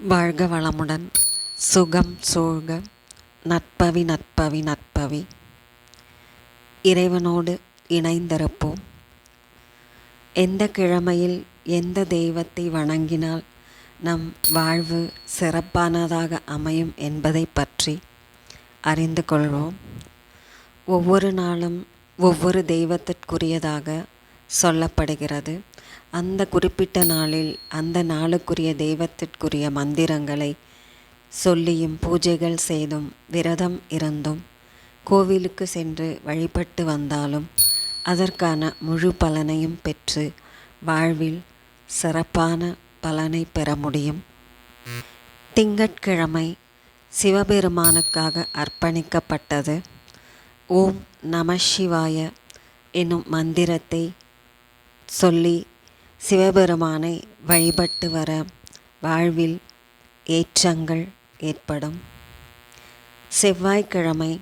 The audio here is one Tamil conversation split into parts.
வாழ்க வளமுடன். சுகம் சூழ்க. நற்பவி நற்பவி நற்பவி. இறைவனோடு இணைந்திருப்போம். எந்த கிழமையில் எந்த தெய்வத்தை வணங்கினால் நம் வாழ்வு சிறப்பானதாக அமையும் என்பதை பற்றி அறிந்து கொள்வோம். ஒவ்வொரு நாளும் ஒவ்வொரு தெய்வத்திற்குரியதாக சொல்லப்படுகிறது. அந்த குறிப்பிட்ட நாளில் அந்த நாளுக்குரிய தெய்வத்திற்குரிய மந்திரங்களை சொல்லியும் பூஜைகள் செய்தும் விரதம் இருந்தும் கோவிலுக்கு சென்று வழிபட்டு வந்தாலும் அதற்கான முழு பலனையும் பெற்று வாழ்வில் சிறப்பான பலனை பெற முடியும். திங்கட்கிழமை சிவபெருமானுக்காக அர்ப்பணிக்கப்பட்டது. ஓம் நம சிவாய என்னும் மந்திரத்தை சொல்லி சிவபெருமானை வழிபட்டு வர வாழ்வில் ஏற்றங்கள் ஏற்படும். செவ்வாய்க்கிழமை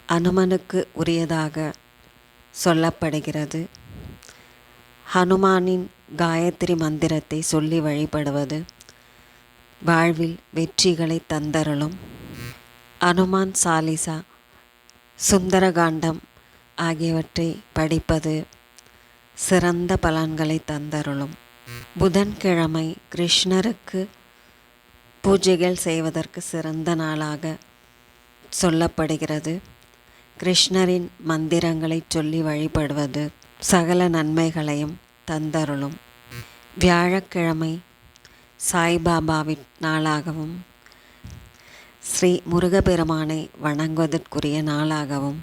அனுமனுக்கு உரியதாக சொல்லப்படுகிறது. ஹனுமானின் காயத்ரி மந்திரத்தை சொல்லி வழிபடுவது வாழ்வில் வெற்றிகளை தந்தருளும். அனுமான் சாலிசா, சுந்தரகாண்டம் ஆகியவற்றை படிப்பது சிறந்த பலன்களை தந்தருளும். புதன்கிழமை கிருஷ்ணருக்கு பூஜைகள் செய்வதற்கு சிறந்த நாளாக சொல்லப்படுகிறது. கிருஷ்ணரின் மந்திரங்களை சொல்லி வழிபடுவது சகல நன்மைகளையும் தந்தருளும். வியாழக்கிழமை சாய்பாபாவின் நாளாகவும் ஸ்ரீ முருகப்பெருமானை வணங்குவதற்குரிய நாளாகவும்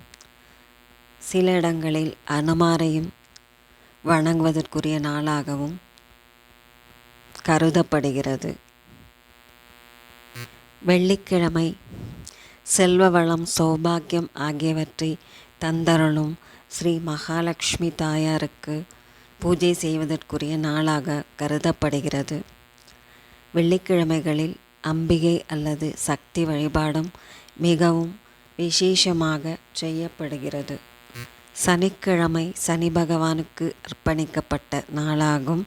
சில இடங்களில் அனுமாரையும் வணங்குவதற்குரிய நாளாகவும் கருதப்படுகிறது. வெள்ளிக்கிழமை செல்வ வளம் சௌபாக்கியம் ஆகியவற்றை தந்தருளும் ஸ்ரீ மகாலட்சுமி தாயாருக்கு பூஜை செய்வதற்குரிய நாளாக கருதப்படுகிறது. வெள்ளிக்கிழமைகளில் அம்பிகை அல்லது சக்தி வழிபாடும் மிகவும் விசேஷமாக செய்யப்படுகிறது. சனிக்கிழமை சனி பகவானுக்கு அர்ப்பணிக்கப்பட்ட நாளாகும்.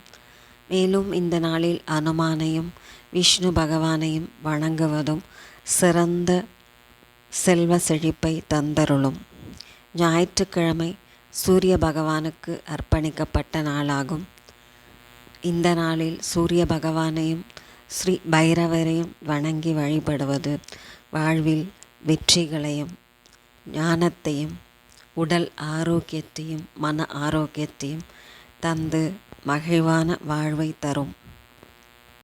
மேலும் இந்த நாளில் அனுமானையும் விஷ்ணு பகவானையும் வணங்குவதும் சிறந்த செல்வ செழிப்பை தந்தருளும். ஞாயிற்றுக்கிழமை சூரிய பகவானுக்கு அர்ப்பணிக்கப்பட்ட நாளாகும். இந்த நாளில் சூரிய பகவானையும் ஸ்ரீ பைரவரையும் வணங்கி வழிபடுவது வாழ்வில் வெற்றிகளையும் ஞானத்தையும் உடல் ஆரோக்கியத்தையும் மன ஆரோக்கியத்தையும் தந்து மகிழ்வான வாழ்வை தரும்.